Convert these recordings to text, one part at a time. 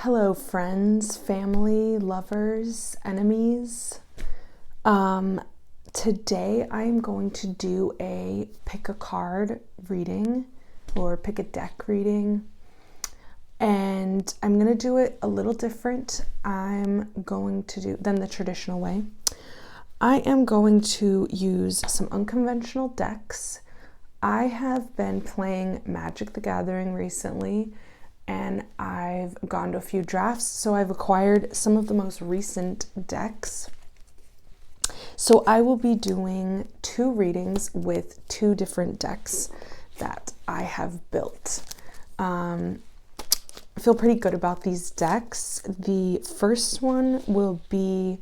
Hello, friends, family, lovers, enemies. Today I'm going to do a pick a card reading or pick a deck reading. And I'm going to do it a little different. I'm going to do than the traditional way. I am going to use some unconventional decks. I have been playing Magic the Gathering recently, and I've gone to a few drafts, so I've acquired some of the most recent decks. So I will be doing 2 readings with 2 different decks that I have built. I feel pretty good about these decks. The first one will be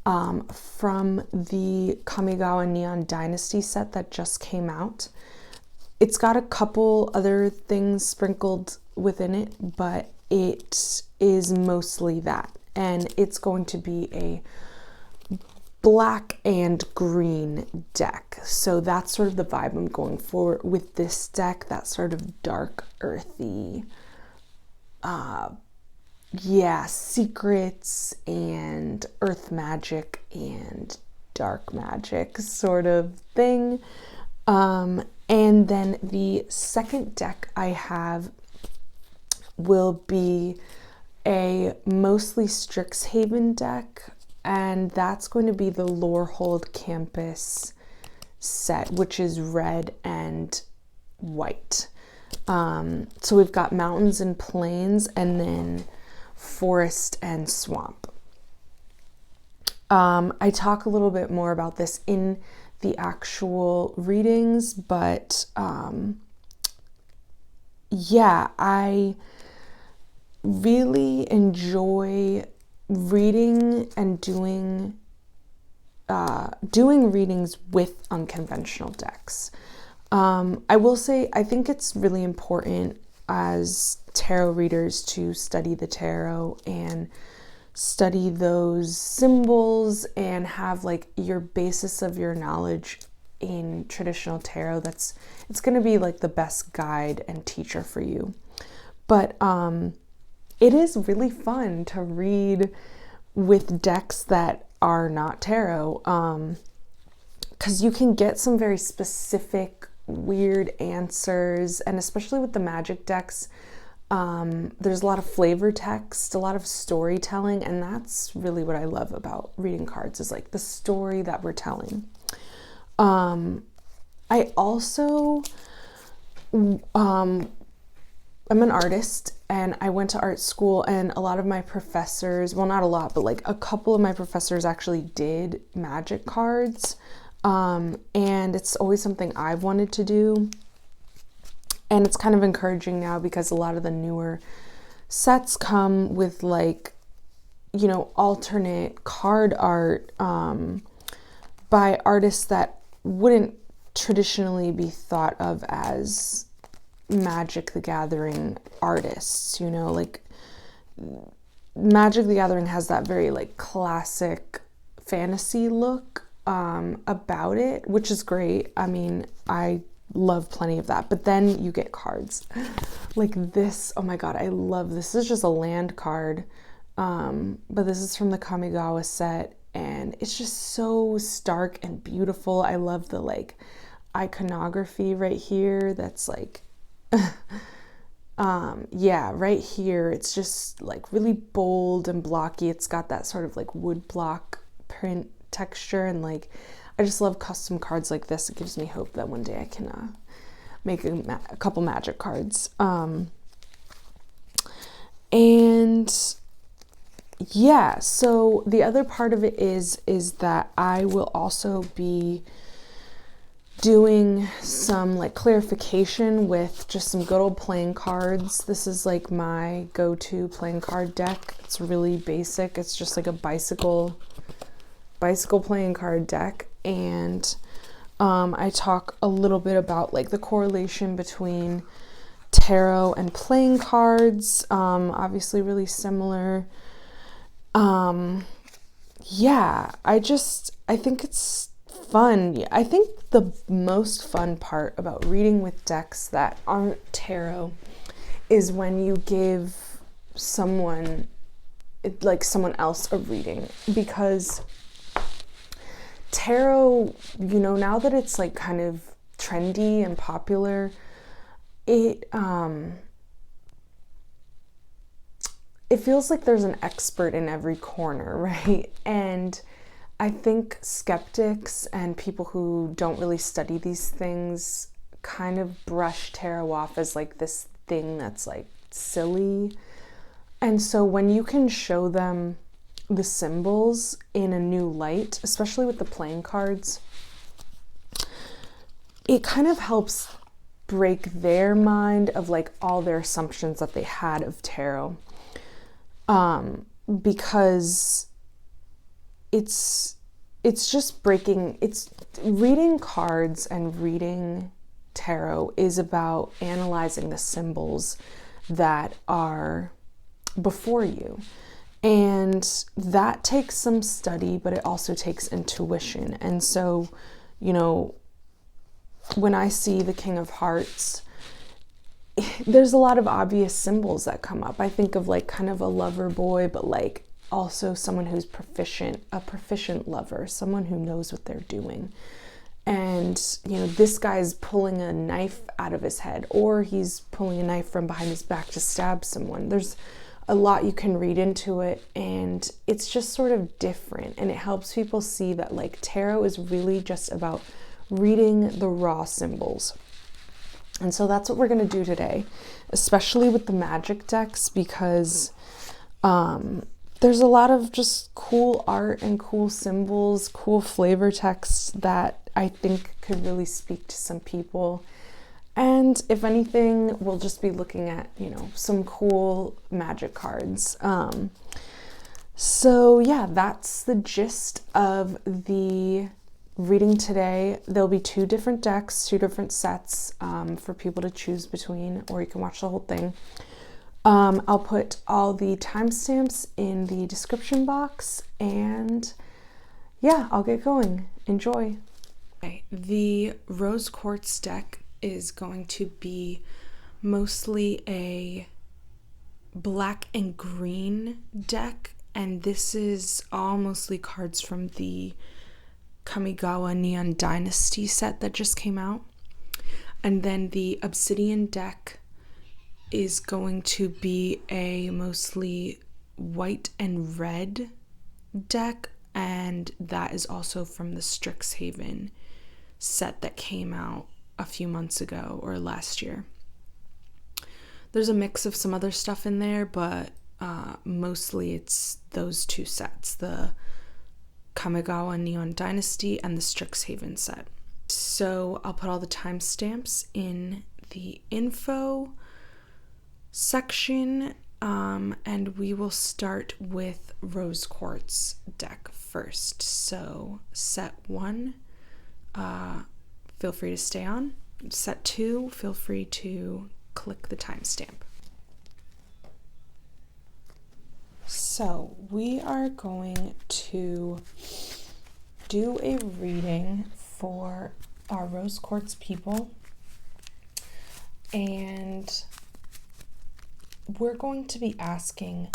from the Kamigawa Neon Dynasty set that just came out. It's got a couple other things sprinkled within it, but it is mostly that. And it's going to be a black and green deck. So that's sort of the vibe I'm going for with this deck, that sort of dark, earthy, secrets and earth magic and dark magic sort of thing. And then the second deck I have will be a mostly Strixhaven deck, and that's going to be the Lorehold Campus set, which is red and white. So we've got mountains and plains, and then forest and swamp. I talk a little bit more about this in the actual readings, but I really enjoy reading and doing readings with unconventional decks. I will say I think it's really important as tarot readers to study the tarot and study those symbols and have like your basis of your knowledge in traditional tarot. It's going to be like the best guide and teacher for you. But it is really fun to read with decks that are not tarot, because you can get some very specific weird answers, and especially with the magic decks, there's a lot of flavor text, a lot of storytelling, and that's really what I love about reading cards, is like the story that we're telling. I also I'm an artist, and I went to art school, and a lot of my professors, well, not a lot, but like a couple of my professors actually did magic cards. And it's always something I've wanted to do. And it's kind of encouraging now because a lot of the newer sets come with like, alternate card art by artists that wouldn't traditionally be thought of as Magic the Gathering artists. Like Magic the Gathering has that very like classic fantasy look about it, which is great. I mean, I love plenty of that, but then you get cards like this. Oh my god, I love this. This is just a land card, but this is from the Kamigawa set, and it's just so stark and beautiful. I love the like iconography right here. That's like right here, it's just like really bold and blocky. It's got that sort of like wood block print texture, and like I just love custom cards like this. It gives me hope that one day I can make a couple magic cards. So the other part of it is that I will also be doing some like clarification with just some good old playing cards. This is like my go-to playing card deck. It's really basic. It's just like a bicycle playing card deck, and I talk a little bit about like the correlation between tarot and playing cards. Obviously really similar. I think it's fun. I think the most fun part about reading with decks that aren't tarot is when you give someone else a reading, because tarot, now that it's like kind of trendy and popular, it feels like there's an expert in every corner, right? And I think skeptics and people who don't really study these things kind of brush tarot off as like this thing that's like silly. And so when you can show them the symbols in a new light, especially with the playing cards, it kind of helps break their mind of like all their assumptions that they had of tarot. Because it's just reading cards and reading tarot is about analyzing the symbols that are before you. And that takes some study, but it also takes intuition. And so, when I see the King of Hearts, there's a lot of obvious symbols that come up. I think of like kind of a lover boy, but like also someone who's a proficient lover, someone who knows what they're doing. And, this guy's pulling a knife out of his head, or he's pulling a knife from behind his back to stab someone. There's a lot you can read into it, and it's just sort of different. And it helps people see that like tarot is really just about reading the raw symbols. And so that's what we're going to do today, especially with the magic decks, because there's a lot of just cool art and cool symbols, cool flavor texts that I think could really speak to some people. And if anything, we'll just be looking at, some cool magic cards. So yeah, that's the gist of the reading today. There'll be 2 different decks, 2 different sets for people to choose between, or you can watch the whole thing. I'll put all the timestamps in the description box, and yeah, I'll get going. Enjoy. Okay, the rose quartz deck is going to be mostly a black and green deck, and this is all mostly cards from the Kamigawa Neon Dynasty set that just came out. And then the obsidian deck is going to be a mostly white and red deck, and that is also from the Strixhaven set that came out a few months ago or last year. There's a mix of some other stuff in there, but mostly it's those 2 sets, the Kamigawa Neon Dynasty and the Strixhaven set. So I'll put all the timestamps in the info section, and we will start with rose quartz deck first. So set 1, feel free to stay on. Set 2, feel free to click the timestamp. So we are going to do a reading for our rose quartz people, and we're going to be asking,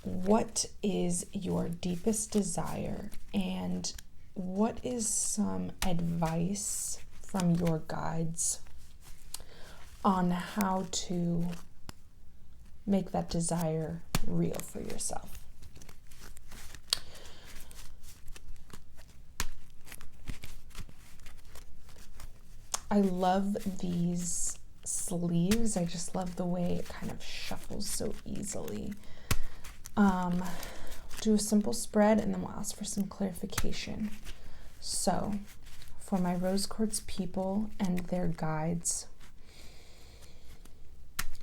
what is your deepest desire, and what is some advice from your guides on how to make that desire real for yourself? I love these sleeves. I just love the way it kind of shuffles so easily. Do a simple spread, and then we'll ask for some clarification. So, for my rose quartz people and their guides,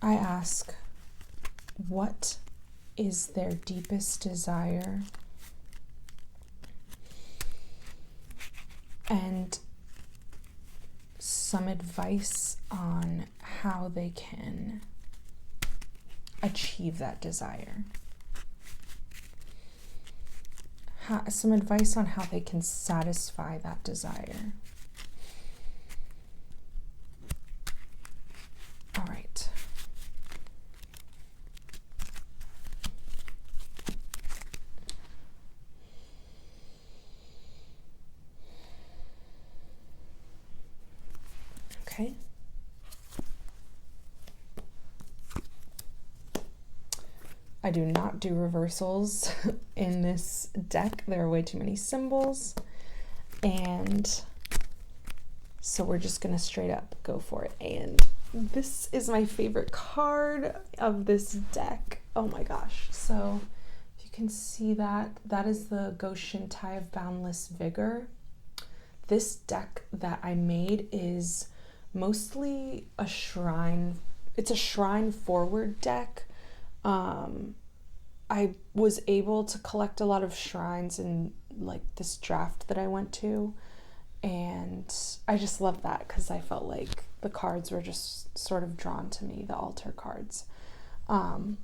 I ask, what is their deepest desire? And some advice on how they can achieve that desire. Some advice on how they can satisfy that desire. All right. Okay. I do not do reversals in this deck. There are way too many symbols. And so we're just going to straight up go for it. And this is my favorite card of this deck. Oh my gosh. So if you can see that, that is the Goshen Tie of Boundless Vigor. This deck that I made is mostly a shrine. It's a shrine forward deck. I was able to collect a lot of shrines in like this draft that I went to, and I just love that because I felt like the cards were just sort of drawn to me, the altar cards. And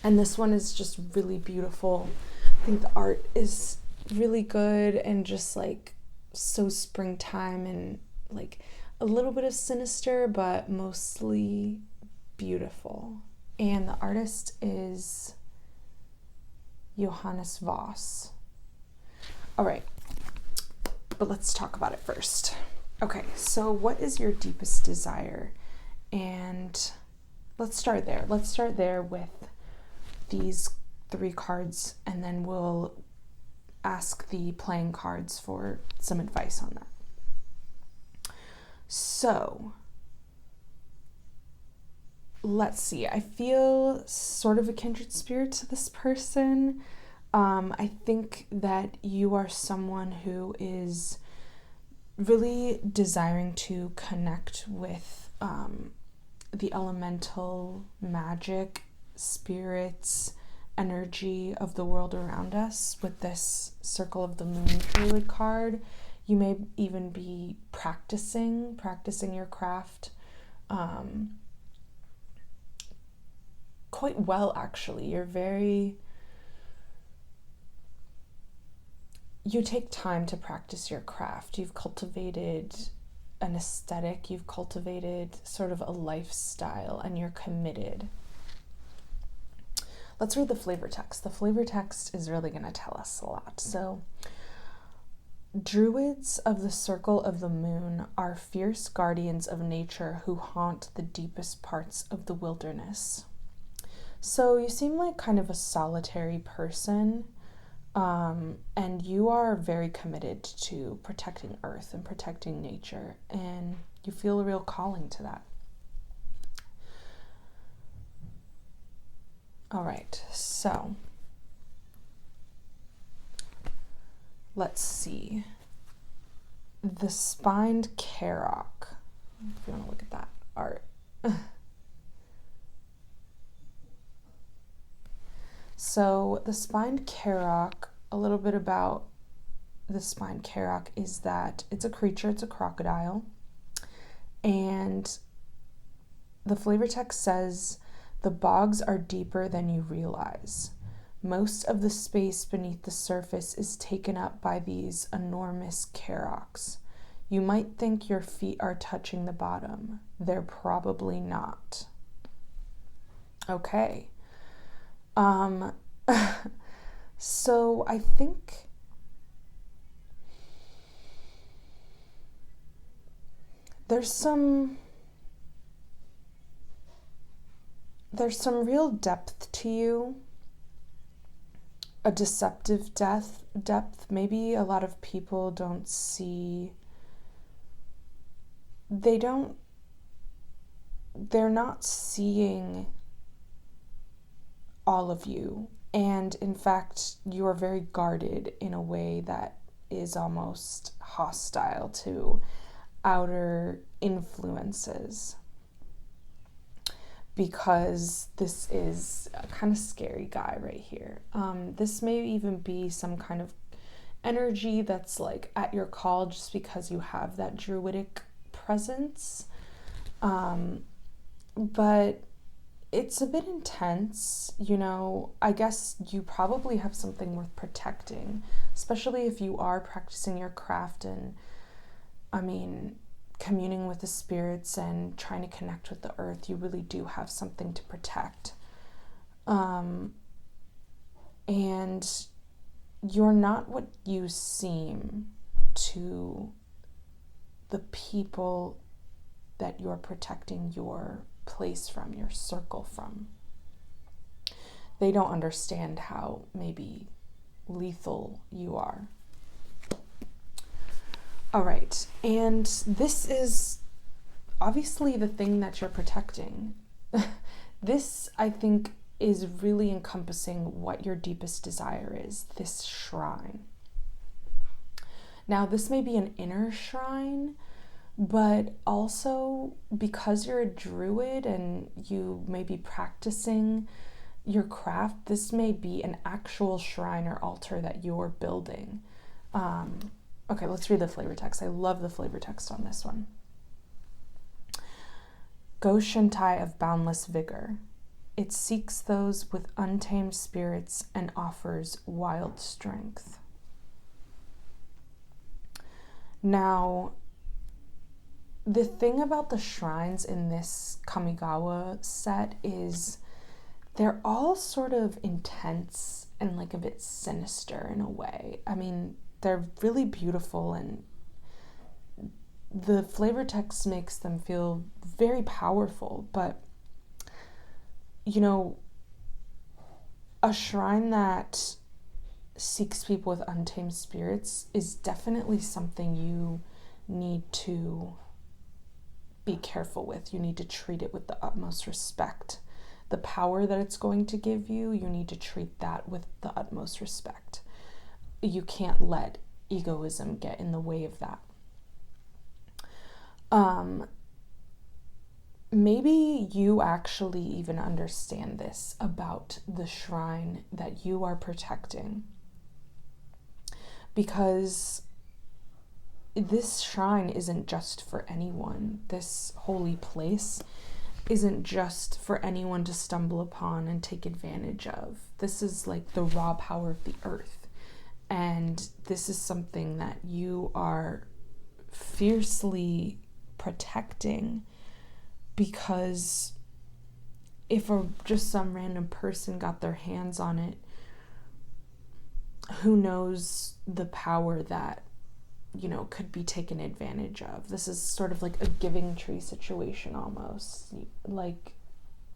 this one is just really beautiful. I think the art is really good and just like so springtime and like a little bit of sinister, but mostly beautiful. And the artist is Johannes Voss. All right, but let's talk about it first. Okay, so what is your deepest desire? And let's start there. Let's start there with these 3 cards, and then we'll ask the playing cards for some advice on that. So let's see. I feel sort of a kindred spirit to this person. I think that you are someone who is really desiring to connect with the elemental magic, spirits, energy of the world around us with this Circle of the Moon Druid card. You may even be practicing your craft quite well, actually. You take time to practice your craft. You've cultivated an aesthetic, you've cultivated sort of a lifestyle, and you're committed. Let's read the flavor text. The flavor text is really going to tell us a lot. So, Druids of the Circle of the Moon are fierce guardians of nature who haunt the deepest parts of the wilderness. So you seem like kind of a solitary person, and you are very committed to protecting Earth and protecting nature, and you feel a real calling to that. All right, so let's see. The spined Karok. If you want to look at that art. So the spined Karok, a little bit about the spined Karok is that it's a creature, it's a crocodile. And the flavor text says, the bogs are deeper than you realize. Most of the space beneath the surface is taken up by these enormous Karoks. You might think your feet are touching the bottom. They're probably not. Okay. So I think there's some real depth to you, a deceptive depth. Maybe a lot of people don't see, they're not seeing all of you. And in fact, you are very guarded in a way that is almost hostile to outer influences, because this is a kind of scary guy right here. This may even be some kind of energy that's like at your call just because you have that druidic presence. But it's a bit intense, you know. I guess you probably have something worth protecting, especially if you are practicing your craft and, communing with the spirits and trying to connect with the earth. You really do have something to protect. And you're not what you seem to the people that you're protecting your place from, your circle from. They don't understand how maybe lethal you are. All right, and this is obviously the thing that you're protecting. This, I think, is really encompassing what your deepest desire is, this shrine. Now, this may be an inner shrine, but also because you're a druid and you may be practicing your craft, this may be an actual shrine or altar that you're building. Okay, let's read the flavor text. I love the flavor text on this one. Go Shintai of boundless vigor. It seeks those with untamed spirits and offers wild strength. Now, the thing about the shrines in this Kamigawa set is they're all sort of intense and like a bit sinister in a way. I mean, they're really beautiful, and the flavor text makes them feel very powerful, but you know, a shrine that seeks people with untamed spirits is definitely something you need to be careful with. You need to treat it with the utmost respect. The power that it's going to give you, you need to treat that with the utmost respect. You can't let egoism get in the way of that. Maybe you actually even understand this about the shrine that you are protecting, because this shrine isn't just for anyone. This holy place isn't just for anyone to stumble upon and take advantage of. This is like the raw power of the earth. And this is something that you are fiercely protecting, because if just some random person got their hands on it, who knows the power that, you know, could be taken advantage of. This is sort of like a giving tree situation almost. Like,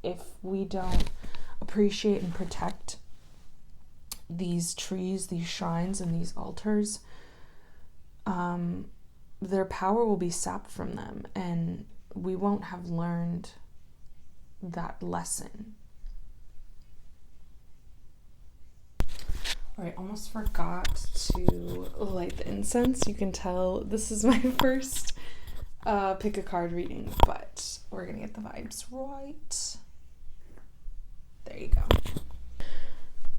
if we don't appreciate and protect these trees, these shrines, and these altars, their power will be sapped from them, and we won't have learned that lesson. All right, almost forgot to light the incense. You can tell this is my first pick a card reading, but we're gonna get the vibes right. There you go.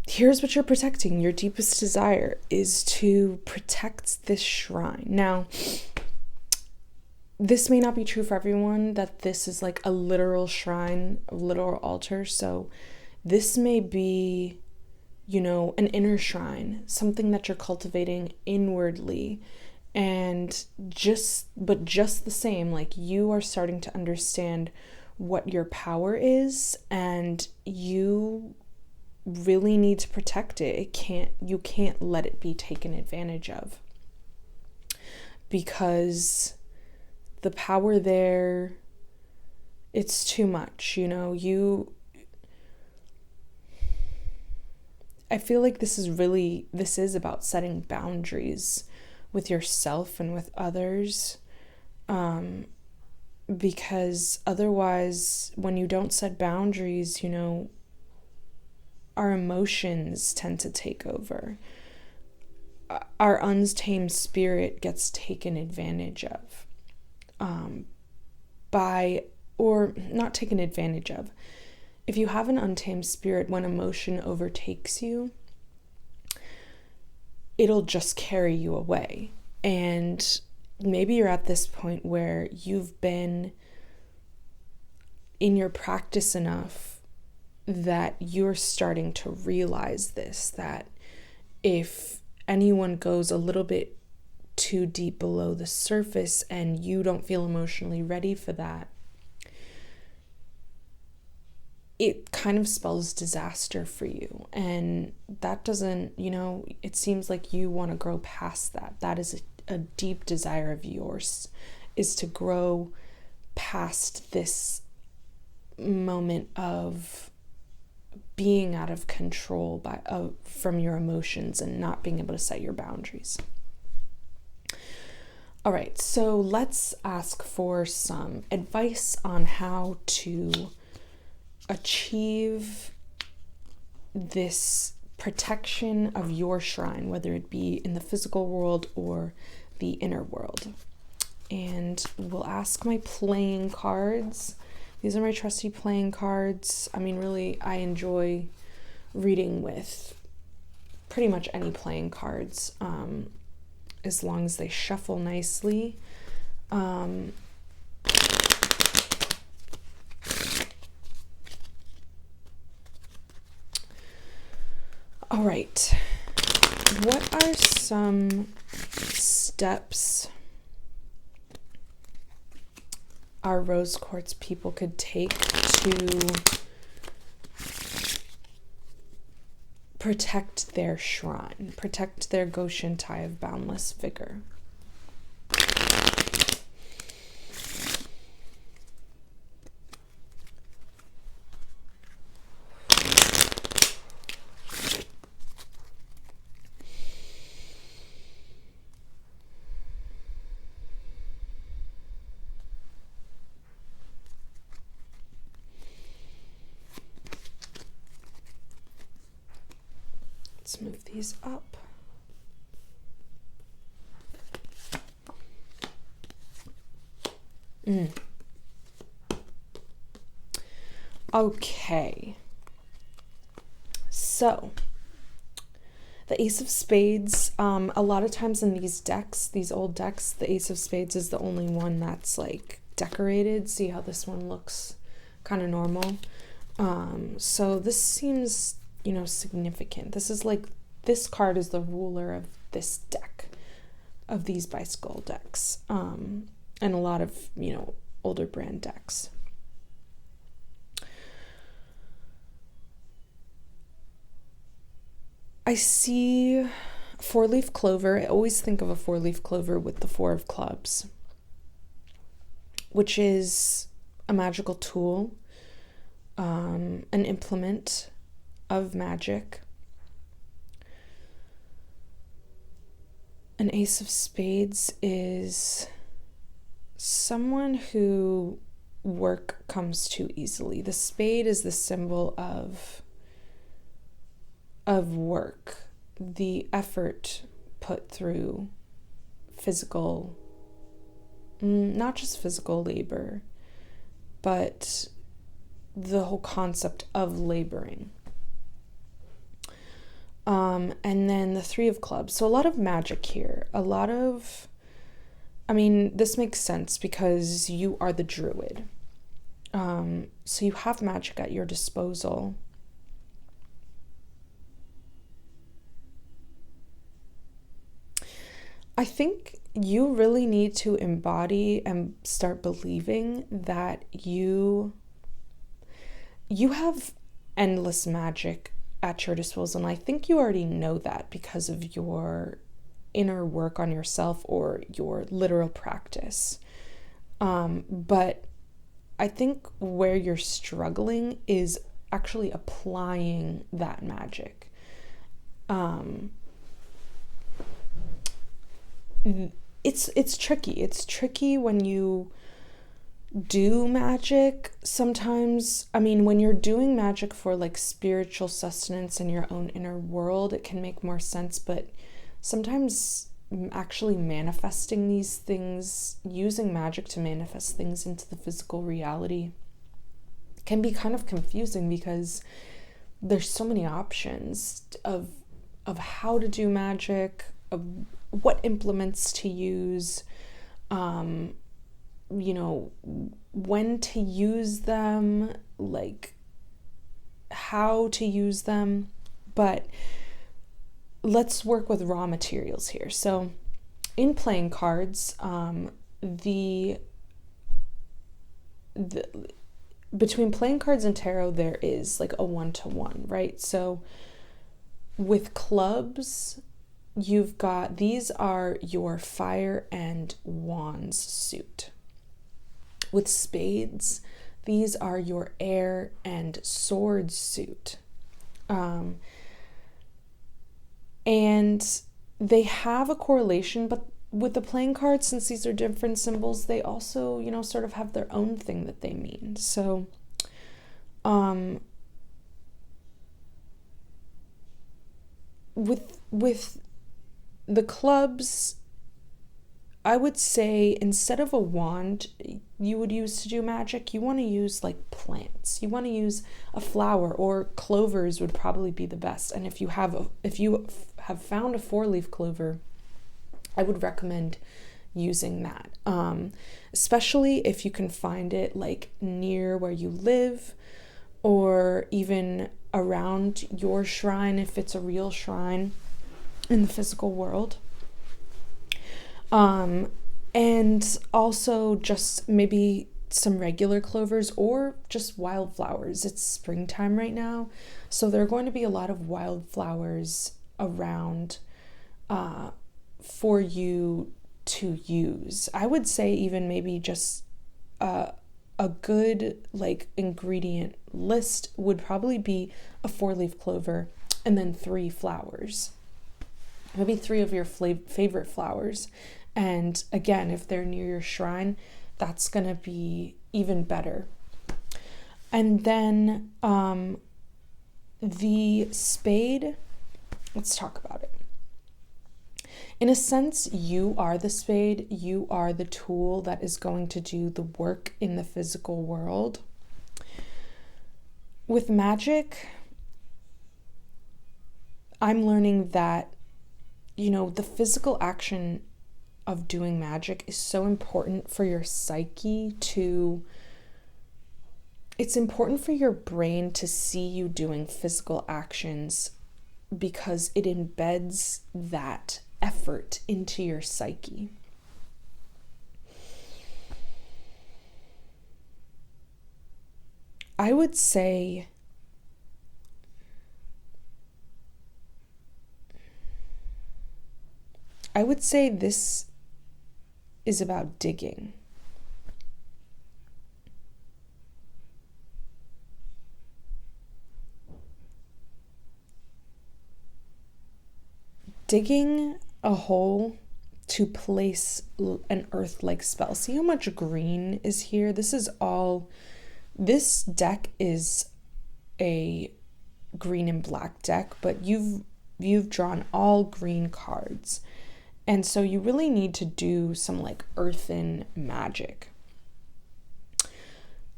Here's what you're protecting. Your deepest desire is to protect this shrine. Now, this may not be true for everyone, that this is like a literal shrine, a literal altar. So this may be, you know, an inner shrine, something that you're cultivating inwardly. And just the same, like, you are starting to understand what your power is, and you really need to protect it. You can't let it be taken advantage of, because the power there, it's too much, you know. I feel like this is about setting boundaries with yourself and with others, because otherwise, when you don't set boundaries, you know, our emotions tend to take over. Our untamed spirit gets taken advantage of, or not taken advantage of. If you have an untamed spirit, when emotion overtakes you, it'll just carry you away. And maybe you're at this point where you've been in your practice enough that you're starting to realize this, that if anyone goes a little bit too deep below the surface and you don't feel emotionally ready for that, it kind of spells disaster for you. And that doesn't, you know, it seems like you want to grow past that. That is a deep desire of yours, is to grow past this moment of being out of control from your emotions and not being able to set your boundaries. All right, so let's ask for some advice on how to achieve this protection of your shrine, whether it be in the physical world or the inner world. And we'll ask my playing cards. These are my trusty playing cards. I mean, really, I enjoy reading with pretty much any playing cards, as long as they shuffle nicely. All right, what are some steps our rose quartz people could take to protect their shrine, protect their Goshen tie of boundless vigor? Let's move these up. Okay. So, the Ace of Spades, a lot of times in these decks, these old decks, the Ace of Spades is the only one that's like decorated. See how this one looks kind of normal? So this seems, significant. This is like, this card is the ruler of this deck, of these bicycle decks, and a lot of, older brand decks. I see four-leaf clover. I always think of a four-leaf clover with the Four of Clubs, which is a magical tool, an implement of magic. An Ace of Spades is someone who work comes too easily. The spade is the symbol of work, the effort put through physical, not just physical labor, but the whole concept of laboring. And then the Three of Clubs. So a lot of magic here. This makes sense because you are the druid. So you have magic at your disposal. I think you really need to embody and start believing that you have endless magic at your disposal. And I think you already know that because of your inner work on yourself or your literal practice. But I think where you're struggling is actually applying that magic. It's tricky. It's tricky when you do magic sometimes. When you're doing magic for like spiritual sustenance in your own inner world, it can make more sense, but sometimes actually manifesting these things, using magic to manifest things into the physical reality, can be kind of confusing because there's so many options of how to do magic, of what implements to use, when to use them, like how to use them. But let's work with raw materials here. So in playing cards, between playing cards and tarot, there is like a 1-to-1, right? So with clubs, you've got, these are your fire and wands suit. With spades, these are your air and sword suit. And they have a correlation, but with the playing cards, since these are different symbols, they also, sort of have their own thing that they mean. So, with the clubs, I would say instead of a wand you would use to do magic, you want to use like plants. You want to use a flower, or clovers would probably be the best. And if you have found a 4-leaf clover, I would recommend using that, especially if you can find it like near where you live, or even around your shrine if it's a real shrine in the physical world. And also just maybe some regular clovers or just wildflowers. It's springtime right now, so there are going to be a lot of wildflowers around for you to use. I would say even maybe just a good like ingredient list would probably be a 4-leaf clover and then 3 flowers. Maybe 3 of your favorite flowers. And again, if they're near your shrine, that's going to be even better. And then the spade, let's talk about it. In a sense, you are the spade. You are the tool that is going to do the work in the physical world. With magic, I'm learning that, the physical action of doing magic is so important for your psyche it's important for your brain to see you doing physical actions, because it embeds that effort into your psyche. I would say this is about digging. Digging a hole to place an earth-like spell. See how much green is here? This deck is a green and black deck, but you've drawn all green cards. And so you really need to do some like earthen magic.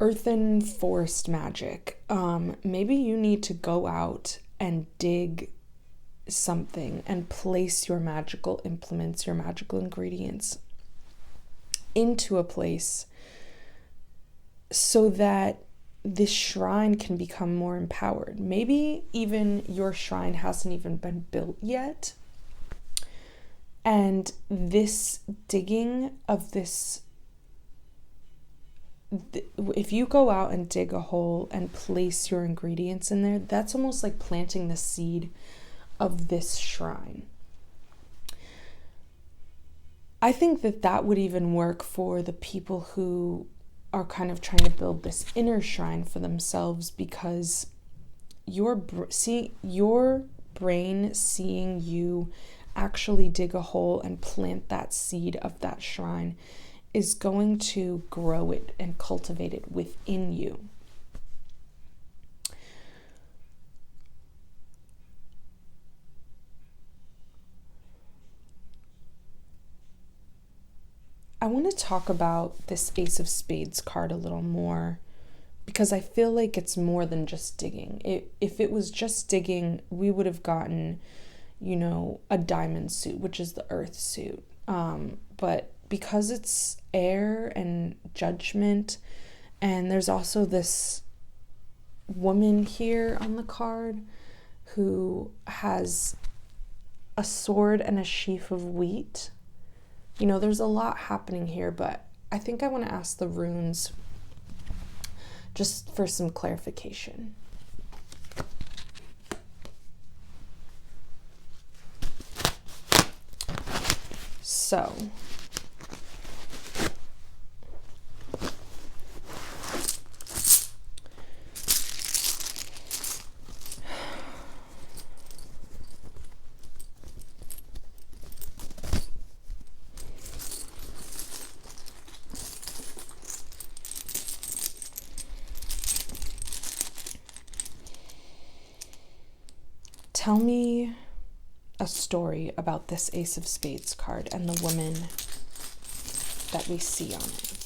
Earthen forest magic. Maybe you need to go out and dig something and place your magical implements, your magical ingredients into a place so that this shrine can become more empowered. Maybe even your shrine hasn't even been built yet. And this digging of this, if you go out and dig a hole and place your ingredients in there, that's almost like planting the seed of this shrine. I think that would even work for the people who are kind of trying to build this inner shrine for themselves, because your brain seeing you actually dig a hole and plant that seed of that shrine is going to grow it and cultivate it within you. I want to talk about this Ace of Spades card a little more, because I feel like it's more than just digging. If it was just digging, we would have gotten a diamond suit, which is the earth suit. But because it's air and judgment, and there's also this woman here on the card who has a sword and a sheaf of wheat. There's a lot happening here, but I think I want to ask the runes just for some clarification. So, tell me a story about this Ace of Spades card and the woman that we see on it.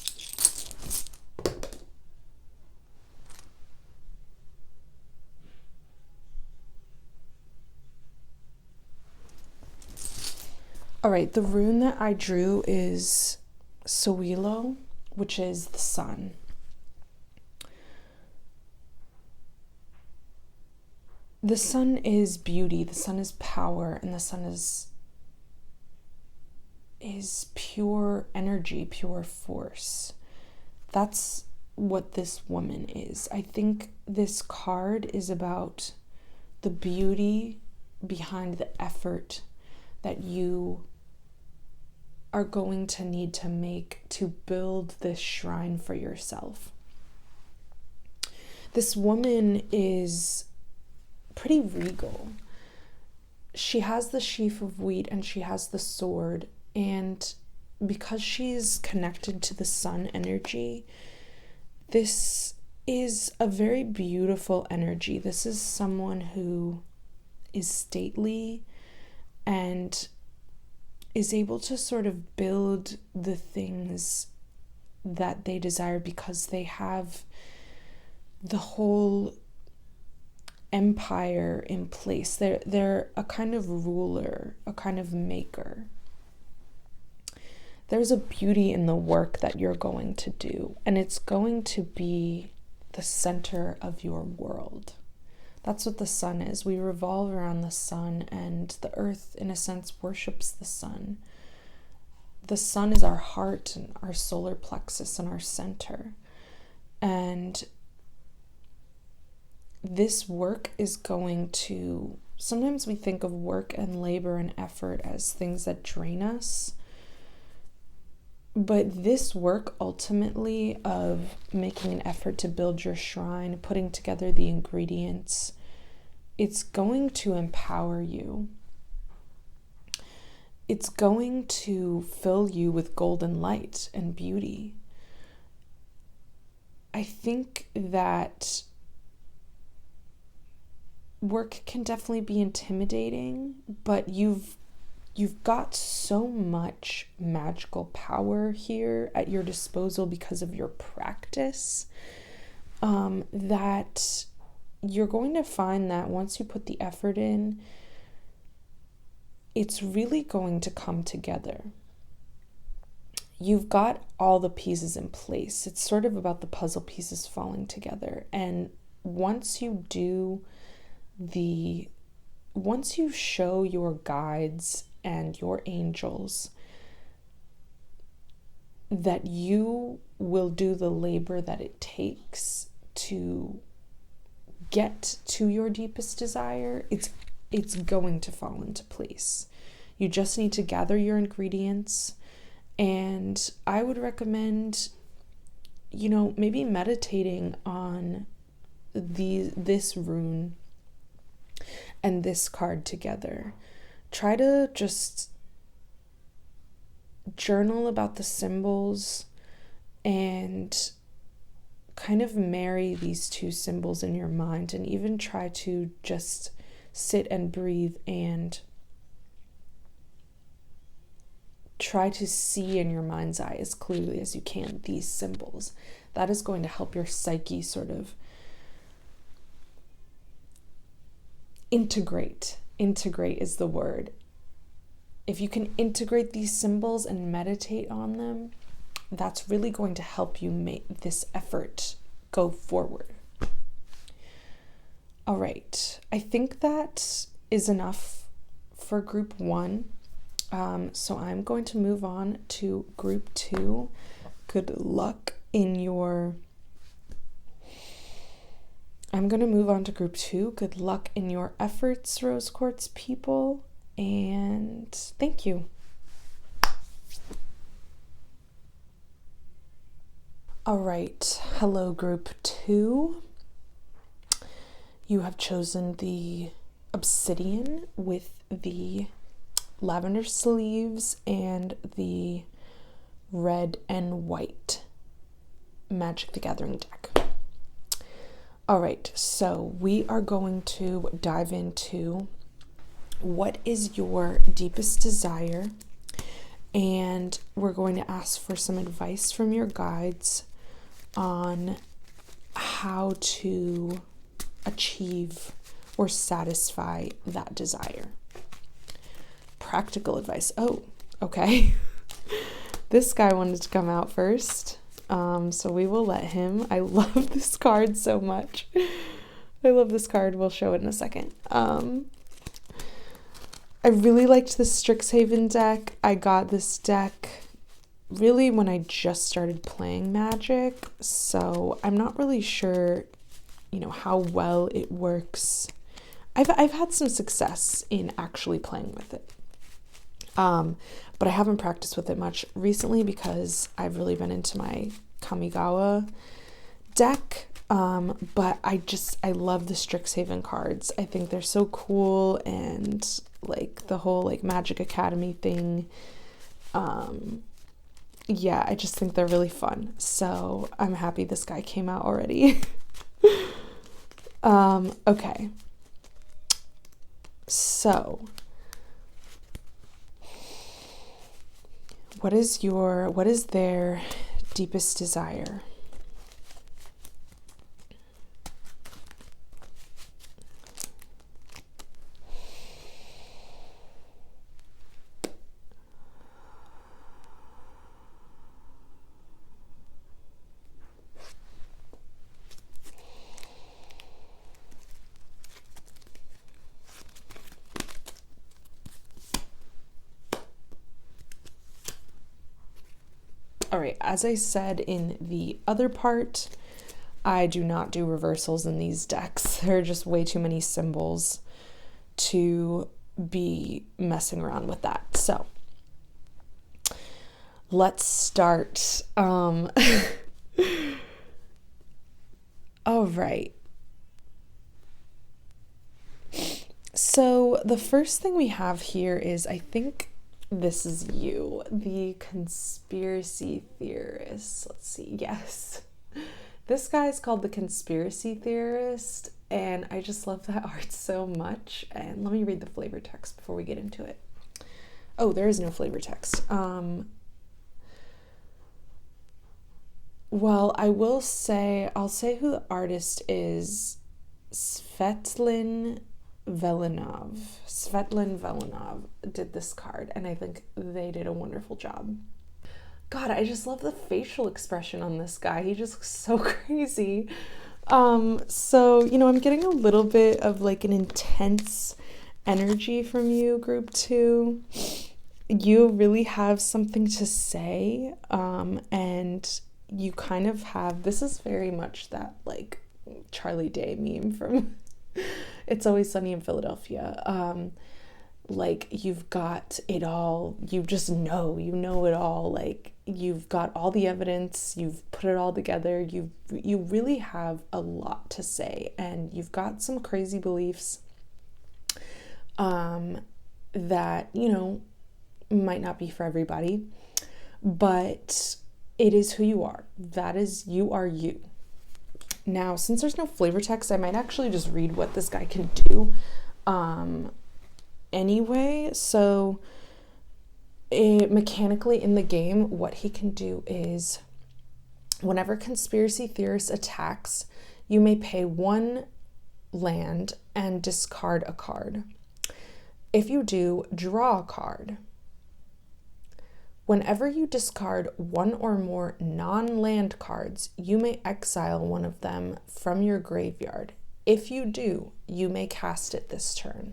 All right, the rune that I drew is Sowilo, which is the sun. The sun is beauty, the sun is power, and the sun is pure energy, pure force. That's what this woman is. I think this card is about the beauty behind the effort that you are going to need to make to build this shrine for yourself. This woman is pretty regal. She has the sheaf of wheat and she has the sword, and because she's connected to the sun energy, this is a very beautiful energy. This is someone who is stately and is able to sort of build the things that they desire because they have the whole empire in place. They're a kind of ruler, a kind of maker. There's a beauty in the work that you're going to do, and it's going to be the center of your world. That's what the sun is. We revolve around the sun, and the earth, in a sense, worships the sun. The sun is our heart and our solar plexus and our center. And this work is going to, sometimes we think of work and labor and effort as things that drain us. But this work ultimately of making an effort to build your shrine, putting together the ingredients, it's going to empower you. It's going to fill you with golden light and beauty. I think that work can definitely be intimidating, but you've got so much magical power here at your disposal because of your practice, that you're going to find that once you put the effort in, it's really going to come together. You've got all the pieces in place. It's sort of about the puzzle pieces falling together. And once you show your guides and your angels that you will do the labor that it takes to get to your deepest desire, it's going to fall into place. You just need to gather your ingredients, and I would recommend, maybe meditating on this rune and this card together. Try to just journal about the symbols and kind of marry these two symbols in your mind, and even try to just sit and breathe and try to see in your mind's eye as clearly as you can these symbols. That is going to help your psyche sort of integrate. Integrate is the word. If you can integrate these symbols and meditate on them, that's really going to help you make this effort go forward. All right, I think that is enough for group 1. So I'm going to move on to group 2. Good luck in your... I'm going to move on to group 2. Good luck in your efforts, Rose Quartz people, and thank you. All right, hello group 2. You have chosen the obsidian with the lavender sleeves and the red and white Magic the Gathering deck. All right, so we are going to dive into what is your deepest desire? And we're going to ask for some advice from your guides on how to achieve or satisfy that desire. Practical advice. Oh, okay. This guy wanted to come out first, so we will let him. I love this card so much. I love this card. We'll show it in a second. I really liked the Strixhaven deck. I got this deck really when I just started playing Magic, so I'm not really sure, how well it works. I've had some success in actually playing with it, but I haven't practiced with it much recently because I've really been into my Kamigawa deck. But I love the Strixhaven cards. I think they're so cool, and like the whole like Magic Academy thing. Yeah, I just think they're really fun. So I'm happy this guy came out already. Okay. So what is their deepest desire? All right, as I said in the other part, I do not do reversals in these decks. There are just way too many symbols to be messing around with that. So let's start. All right. So the first thing we have here is, I think this is you, the conspiracy theorist. Let's see. Yes. This guy is called the conspiracy theorist, and I just love that art so much. And let me read the flavor text before we get into it. Oh, there is no flavor text. Well, I'll say who the artist is. Svetlin Velinov did this card, and I think they did a wonderful job. God, I just love the facial expression on this guy. He just looks so crazy. So, I'm getting a little bit of like an intense energy from you, group 2. You really have something to say, and you kind of have, this is very much that like Charlie Day meme from It's Always Sunny in Philadelphia. Like, you've got it all. You just know it all. Like, you've got all the evidence. You've put it all together. You really have a lot to say, and you've got some crazy beliefs that, might not be for everybody, but it is who you are. You are you. Now, since there's no flavor text, I might actually just read what this guy can do anyway. So mechanically in the game, what he can do is, whenever conspiracy theorist attacks, you may pay 1 land and discard a card. If you do, draw a card. Whenever you discard 1 or more non-land cards, you may exile one of them from your graveyard. If you do, you may cast it this turn.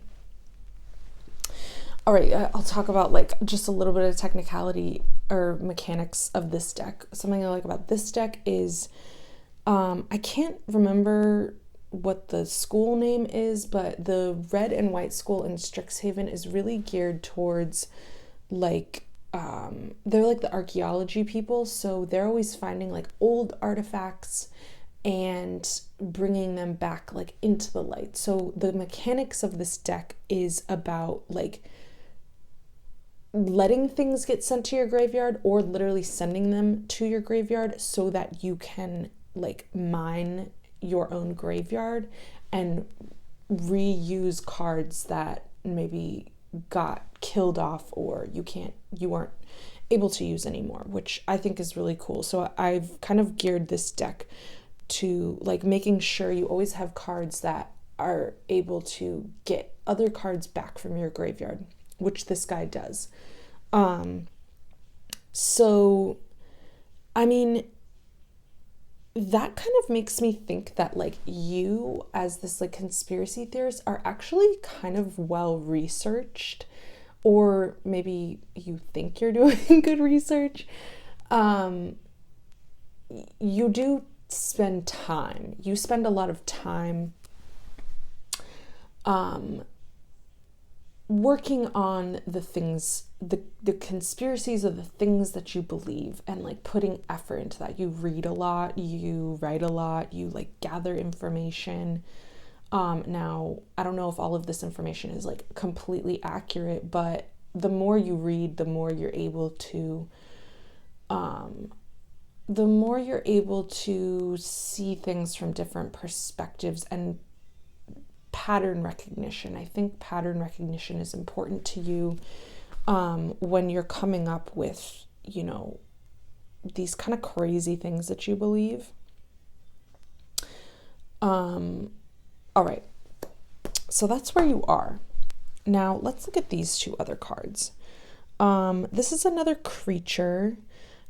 All right, I'll talk about like just a little bit of technicality or mechanics of this deck. Something I like about this deck is, I can't remember what the school name is, but the red and white school in Strixhaven is really geared towards like, they're like the archaeology people, so they're always finding like old artifacts and bringing them back like into the light. So the mechanics of this deck is about like letting things get sent to your graveyard, or literally sending them to your graveyard so that you can like mine your own graveyard and reuse cards that maybe got killed off or you aren't able to use anymore, which I think is really cool. So I've kind of geared this deck to like making sure you always have cards that are able to get other cards back from your graveyard, which this guy does. So, I mean, that kind of makes me think that like you as this like conspiracy theorist are actually kind of well researched, or maybe you think you're doing good research. You do spend time. You spend a lot of time working on the things, the conspiracies of the things that you believe, and like putting effort into that. You read a lot, you write a lot, you like gather information. Now, I don't know if all of this information is like completely accurate, but the more you read, the more you're able to see things from different perspectives and pattern recognition. I think pattern recognition is important to you when you're coming up with, you know, these kind of crazy things that you believe. All right. So that's where you are. Now let's look at these two other cards. This is another creature,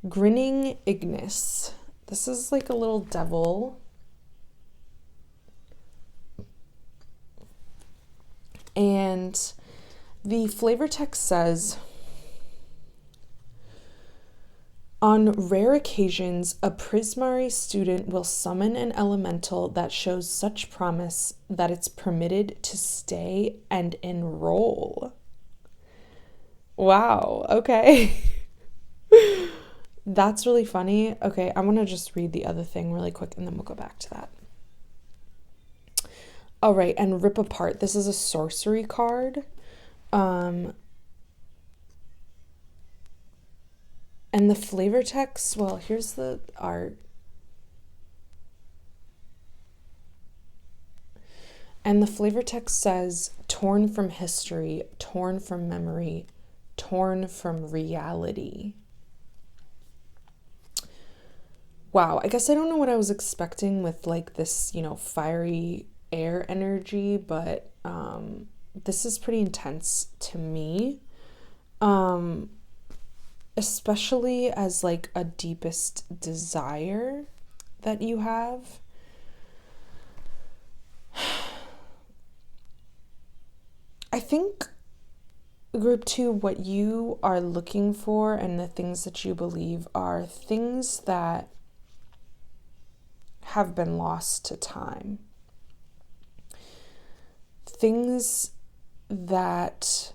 Grinning Ignis. This is like a little devil. And the flavor text says, on rare occasions, a Prismari student will summon an elemental that shows such promise that it's permitted to stay and enroll. Wow, okay. That's really funny. Okay, I want to just read the other thing really quick and then we'll go back to that. All right, and Rip Apart. This is a sorcery card. And the flavor text, well, here's the art. And the flavor text says, torn from history, torn from memory, torn from reality. Wow, I guess I don't know what I was expecting with like this, you know, fiery air energy, but this is pretty intense to me. Especially as like a deepest desire that you have. I think group 2, what you are looking for and the things that you believe are things that have been lost to time. Things that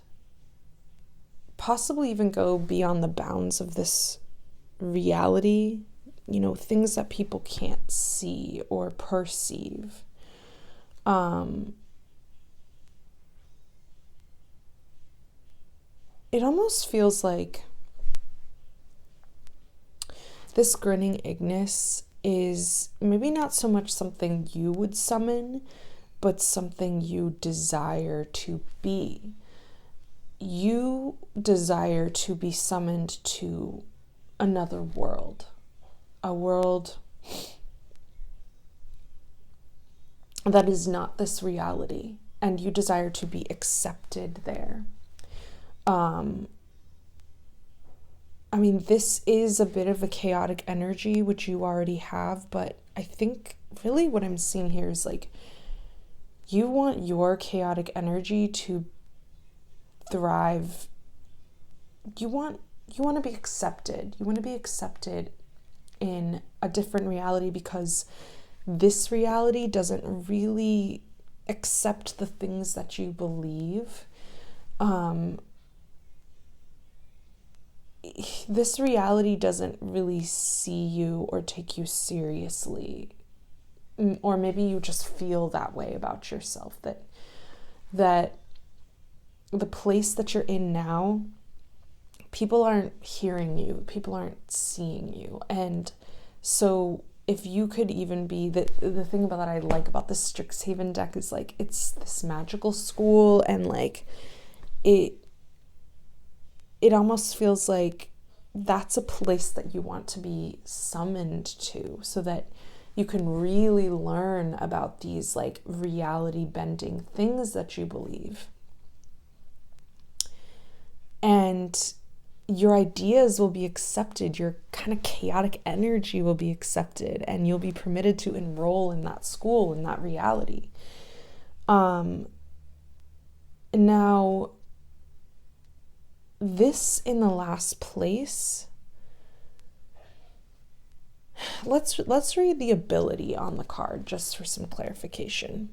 possibly even go beyond the bounds of this reality, you know, things that people can't see or perceive. It almost feels like this Grinning Ignis is maybe not so much something you would summon, but something you desire to be. You desire to be summoned to another world, a world that is not this reality, and you desire to be accepted there. I mean, this is a bit of a chaotic energy, which you already have, but I think really what I'm seeing here is like, you want your chaotic energy to thrive. You want to be accepted. You want to be accepted in a different reality, because this reality doesn't really accept the things that you believe. This reality doesn't really see you or take you seriously. Or maybe you just feel that way about yourself, that the place that you're in now, people aren't hearing you, people aren't seeing you. And so if you could even be the thing about that I like about the Strixhaven deck is like it's this magical school, and like it almost feels like that's a place that you want to be summoned to, so that you can really learn about these like reality bending things that you believe. And your ideas will be accepted, your kind of chaotic energy will be accepted, and you'll be permitted to enroll in that school, in that reality. Now, this in the last place, let's read the ability on the card just for some clarification.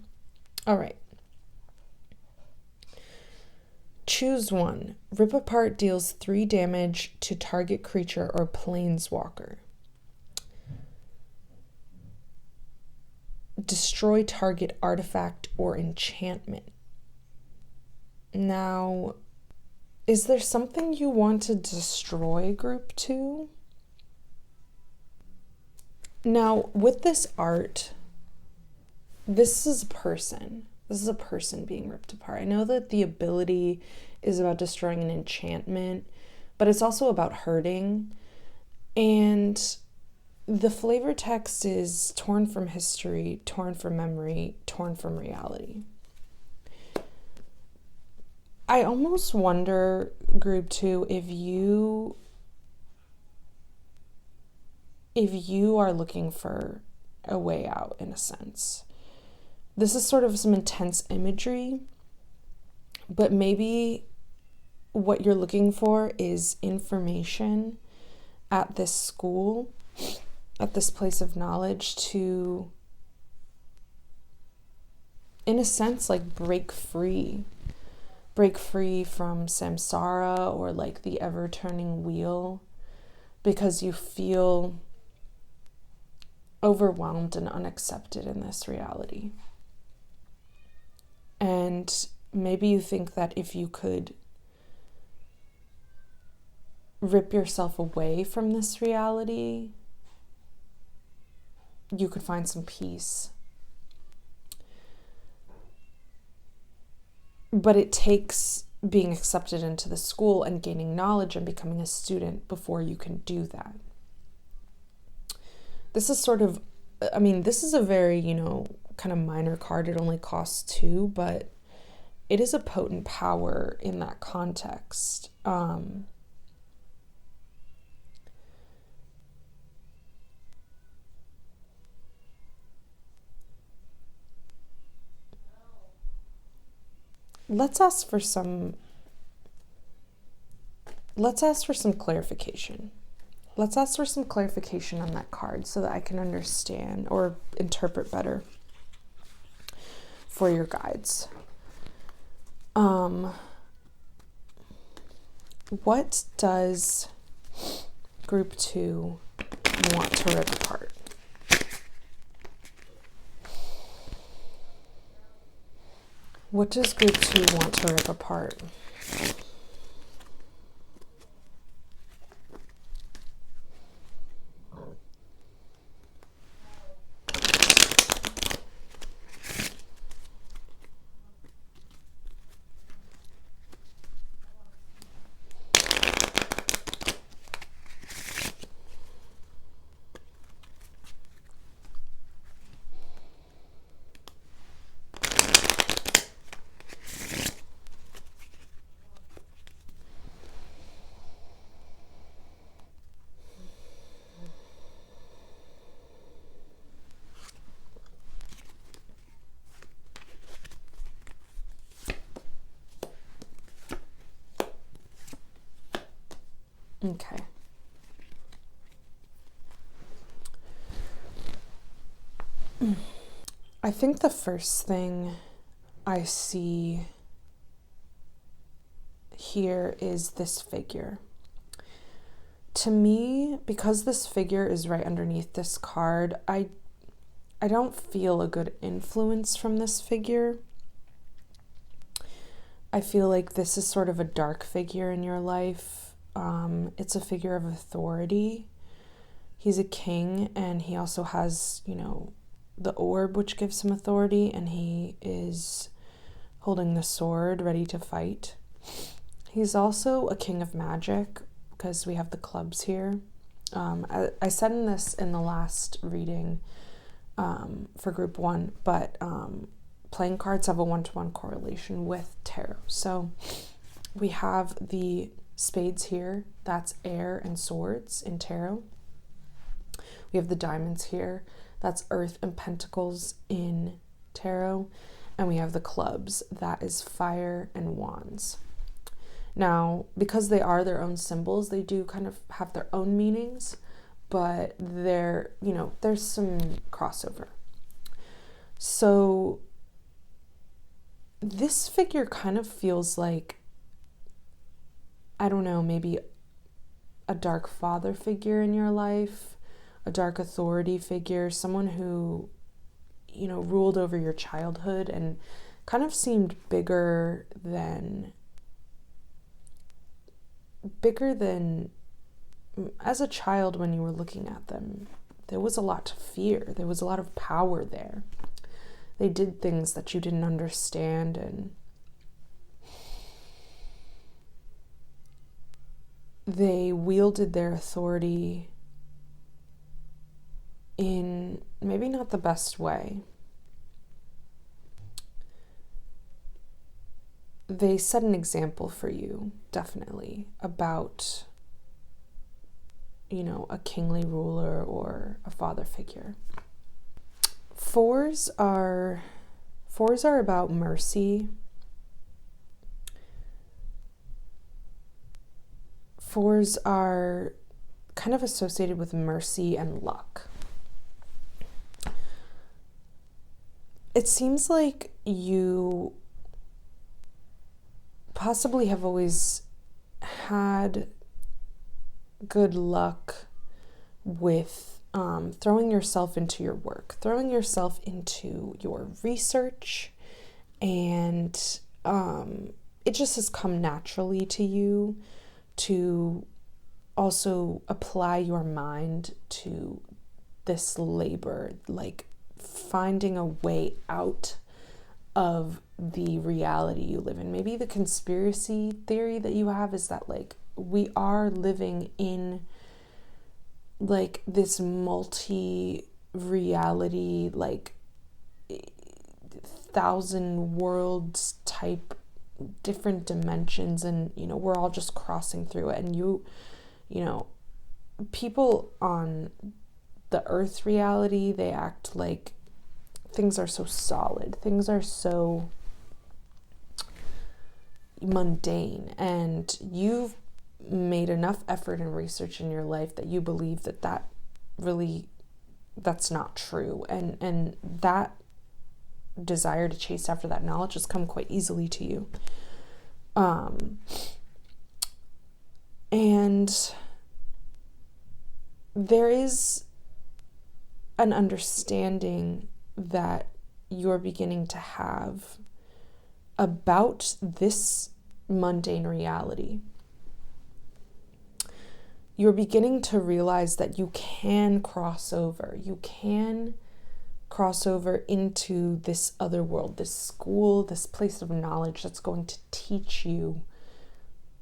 All right. Choose one. Rip Apart deals 3 damage to target creature or planeswalker. Destroy target artifact or enchantment. Now, is there something you want to destroy, Group 2? Now, with this art, this is a person. This is a person being ripped apart. I know that the ability is about destroying an enchantment, but it's also about hurting. And the flavor text is torn from history, torn from memory, torn from reality. I almost wonder, Group 2, if you are looking for a way out, in a sense. This is sort of some intense imagery, but maybe what you're looking for is information at this school, at this place of knowledge, to, in a sense, like break free from samsara, or like the ever-turning wheel, because you feel overwhelmed and unaccepted in this reality. And maybe you think that if you could rip yourself away from this reality, you could find some peace. But it takes being accepted into the school and gaining knowledge and becoming a student before you can do that. This is sort of, I mean, this is a very, kind of minor card. It only costs 2, but it is a potent power in that context. Let's ask for some clarification. Let's ask for some clarification on that card so that I can understand or interpret better for your guides. What does Group 2 want to rip apart? What does Group 2 want to rip apart? Okay. I think the first thing I see here is this figure. To me, because this figure is right underneath this card, I don't feel a good influence from this figure. I feel like this is sort of a dark figure in your life. It's a figure of authority. He's a king, and he also has, the orb, which gives him authority, and he is holding the sword, ready to fight. He's also a king of magic, because we have the clubs here. I said in the last reading for group 1, but playing cards have a 1-to-1 correlation with tarot. So we have the spades here, that's air and swords in tarot. We have the diamonds here, that's earth and pentacles in tarot. And we have the clubs, that is fire and wands. Now, because they are their own symbols, they do kind of have their own meanings, but there's some crossover. So this figure kind of feels like, I don't know, maybe a dark father figure in your life, a dark authority figure, someone who, ruled over your childhood and kind of seemed bigger than as a child when you were looking at them. There was a lot to fear. There was a lot of power there. They did things that you didn't understand, and they wielded their authority in maybe not the best way. They set an example for you, definitely, about, a kingly ruler or a father figure. Fours are about mercy. Fours are kind of associated with mercy and luck. It seems like you possibly have always had good luck with throwing yourself into your work, throwing yourself into your research, and it just has come naturally to you to also apply your mind to this labor, like finding a way out of the reality you live in. Maybe the conspiracy theory that you have is that, like, we are living in, like, this multi-reality, like, 1,000 worlds type different dimensions, and, we're all just crossing through it. And people on the earth reality, they act like things are so solid, things are so mundane, and you've made enough effort and research in your life that you believe that that's not true, and that desire to chase after that knowledge has come quite easily to you, and there is an understanding that you're beginning to have about this mundane reality. You're beginning to realize that you can cross over. You can cross over into this other world, this school, this place of knowledge that's going to teach you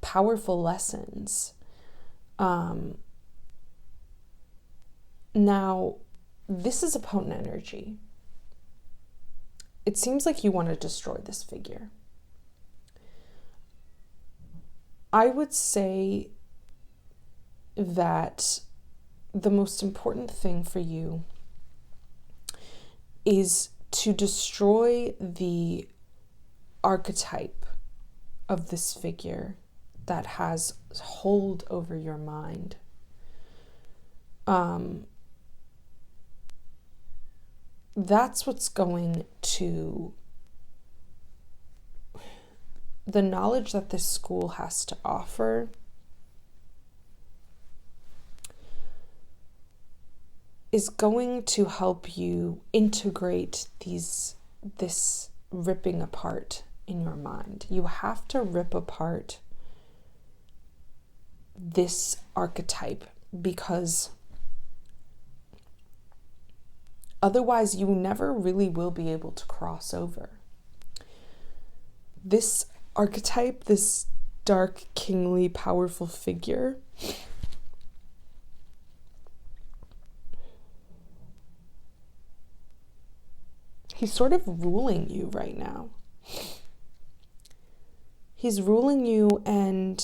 powerful lessons. Now, this is a potent energy. It seems like you want to destroy this figure. I would say that the most important thing for you is to destroy the archetype of this figure that has hold over your mind. That's what's going to, the knowledge that this school has to offer is going to help you integrate this ripping apart in your mind. You have to rip apart this archetype, because Otherwise, you never really will be able to cross over. This archetype, this dark, kingly, powerful figure, he's sort of ruling you right now. He's ruling you, and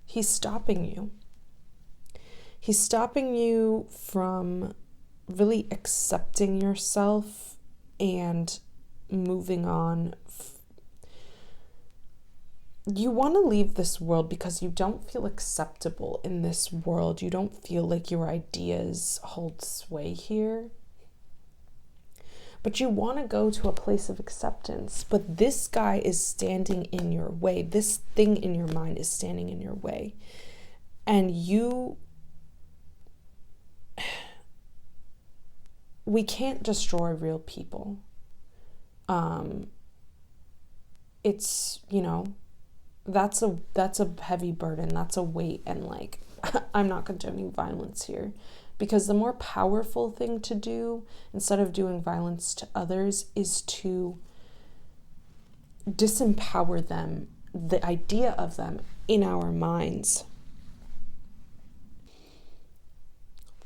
he's stopping you. He's stopping you from really accepting yourself and moving on. You want to leave this world because you don't feel acceptable in this world. You don't feel like your ideas hold sway here. But you want to go to a place of acceptance. But this guy is standing in your way. This thing in your mind is standing in your way. And we can't destroy real people. It's, that's a heavy burden. That's a weight. And like, I'm not condoning violence here, because the more powerful thing to do instead of doing violence to others is to disempower them, the idea of them in our minds.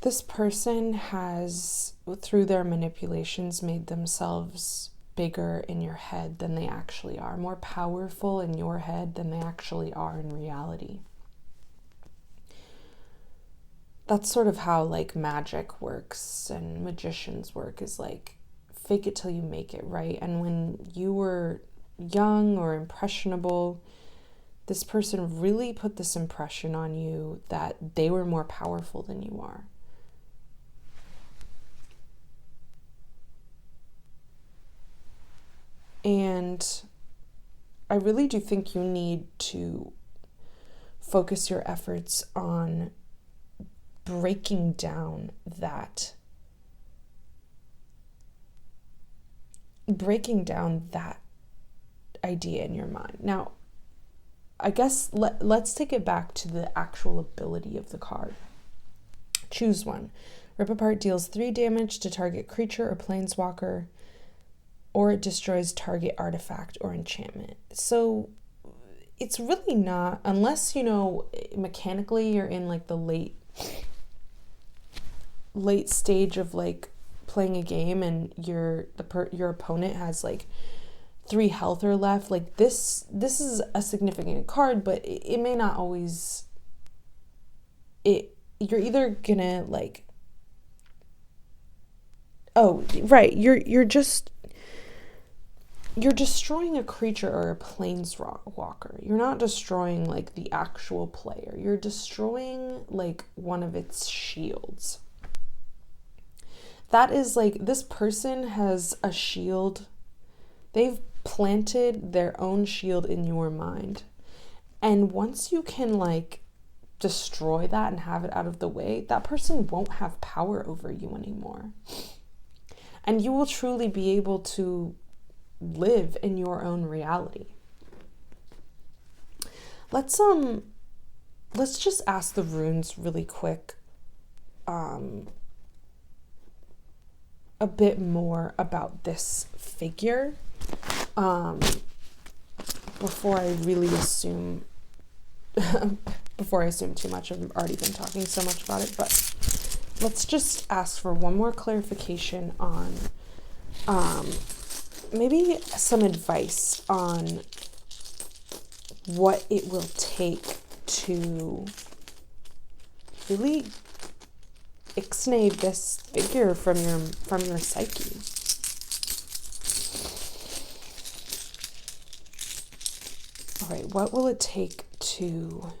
This person has, through their manipulations, made themselves bigger in your head than they actually are, more powerful in your head than they actually are in reality. That's sort of how like magic works and magicians work, is like fake it till you make it, right? And when you were young or impressionable, this person really put this impression on you that they were more powerful than you are. And I really do think you need to focus your efforts on breaking down that idea in your mind. Now, I guess let's take it back to the actual ability of the card. Choose one. Rip Apart deals 3 damage to target creature or planeswalker, or it destroys target artifact or enchantment. So it's really not, unless, mechanically you're in like the late stage of like playing a game and your opponent has like 3 health or left. Like this is a significant card, but it may not always. You're either gonna like. Oh, right. You're destroying a creature or a planeswalker. You're not destroying like the actual player. You're destroying like one of its shields. That is like, this person has a shield. They've planted their own shield in your mind. And once you can like destroy that and have it out of the way, that person won't have power over you anymore. And you will truly be able to live in your own reality. Let's just ask the runes really quick a bit more about this figure before I really assume too much. I've already been talking so much about it, but let's just ask for one more clarification on maybe some advice on what it will take to really ixnay this figure from your psyche. All right, what will it take to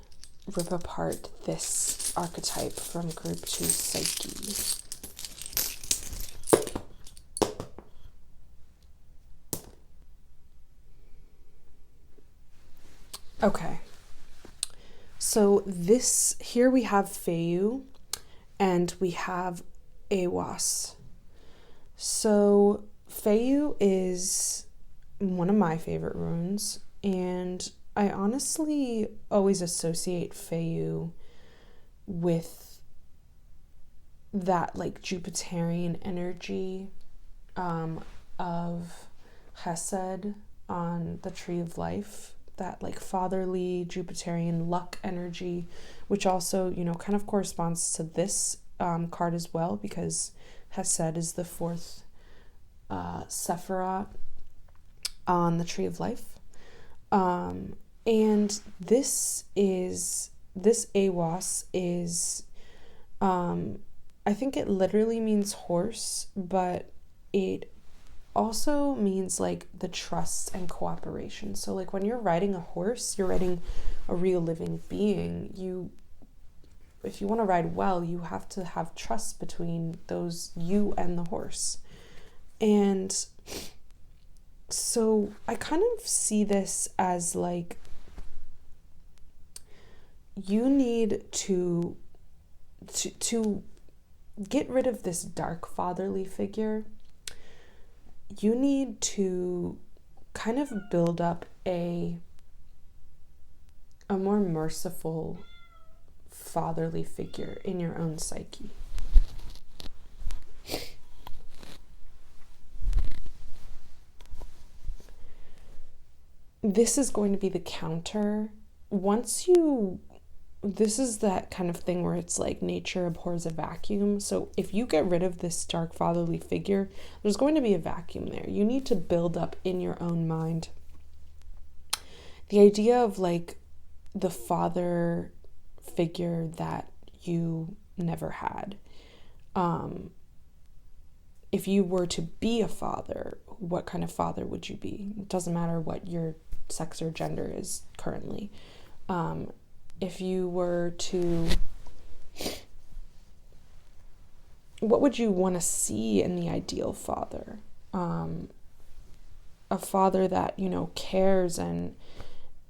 rip apart this archetype from group 2 psyche? Okay, so here we have Feyu and we have Awas. So Feyu is one of my favorite runes, and I honestly always associate Feyu with that like Jupiterian energy of Chesed on the Tree of Life, that like fatherly Jupiterian luck energy, which also, kind of corresponds to this card as well, because Chesed is the fourth Sephirah on the Tree of Life. And this Awas is, I think it literally means horse, but it also means like the trust and cooperation. So like when you're riding a horse, you're riding a real living being. If you want to ride well, you have to have trust between you and the horse. And so I kind of see this as like, you need to get rid of this dark fatherly figure. You need to kind of build up a more merciful fatherly figure in your own psyche. This is going to be the counter. This is that kind of thing where it's like nature abhors a vacuum. So if you get rid of this dark fatherly figure, there's going to be a vacuum there. You need to build up in your own mind the idea of like the father figure that you never had. If you were to be a father, what kind of father would you be? It doesn't matter what your sex or gender is currently. If you were to, what would you want to see in the ideal father? A father that, cares and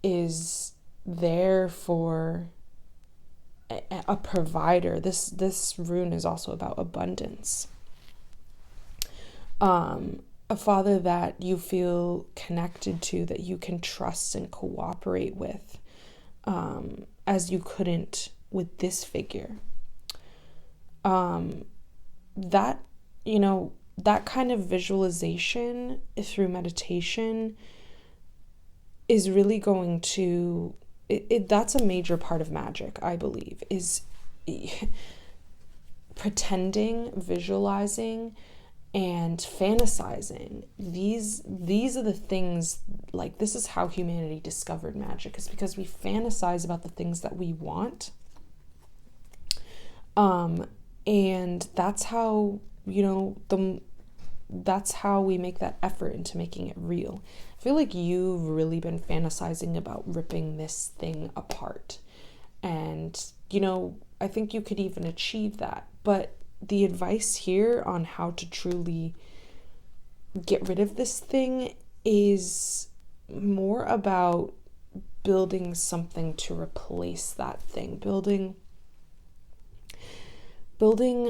is there for a provider. This rune is also about abundance. A father that you feel connected to, that you can trust and cooperate with, as you couldn't with this figure. That kind of visualization through meditation is really going to, that's a major part of magic, I believe, is pretending, visualizing, and fantasizing. These are the things, like, this is how humanity discovered magic, is because we fantasize about the things that we want. And that's how, that's how we make that effort into making it real. I feel like you've really been fantasizing about ripping this thing apart. And, I think you could even achieve that. But the advice here on how to truly get rid of this thing is more about building something to replace that thing, building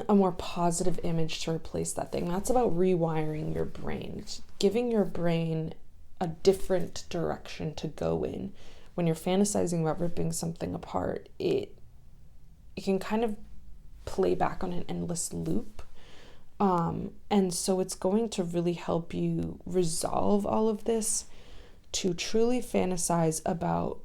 a more positive image to replace that thing. That's about rewiring your brain, giving your brain a different direction to go in. When you're fantasizing about ripping something apart, it can kind of play back on an endless loop. And so it's going to really help you resolve all of this to truly fantasize about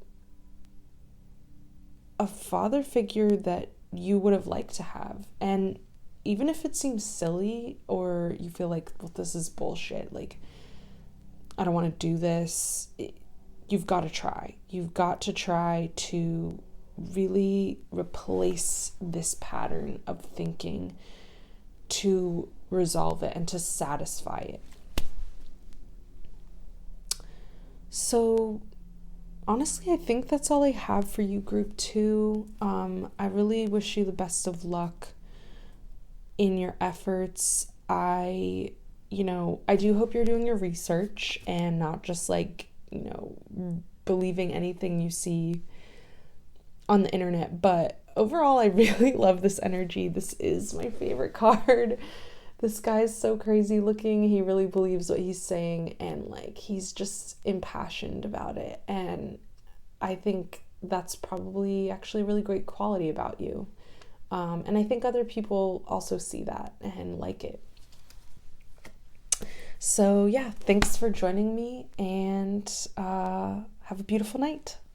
a father figure that you would have liked to have. And even if it seems silly, or you feel like, well, this is bullshit, like, I don't want to do this, you've got to try. You've got to try to really replace this pattern of thinking, to resolve it and to satisfy it. So honestly, I think that's all I have for you, group 2. I really wish you the best of luck in your efforts. I do hope you're doing your research and not just believing anything you see on the internet. But overall, I really love this energy. This is my favorite card. This guy is so crazy looking. He really believes what he's saying, and he's just impassioned about it. And I think that's probably actually a really great quality about you. And I think other people also see that and like it. So yeah, thanks for joining me, and have a beautiful night.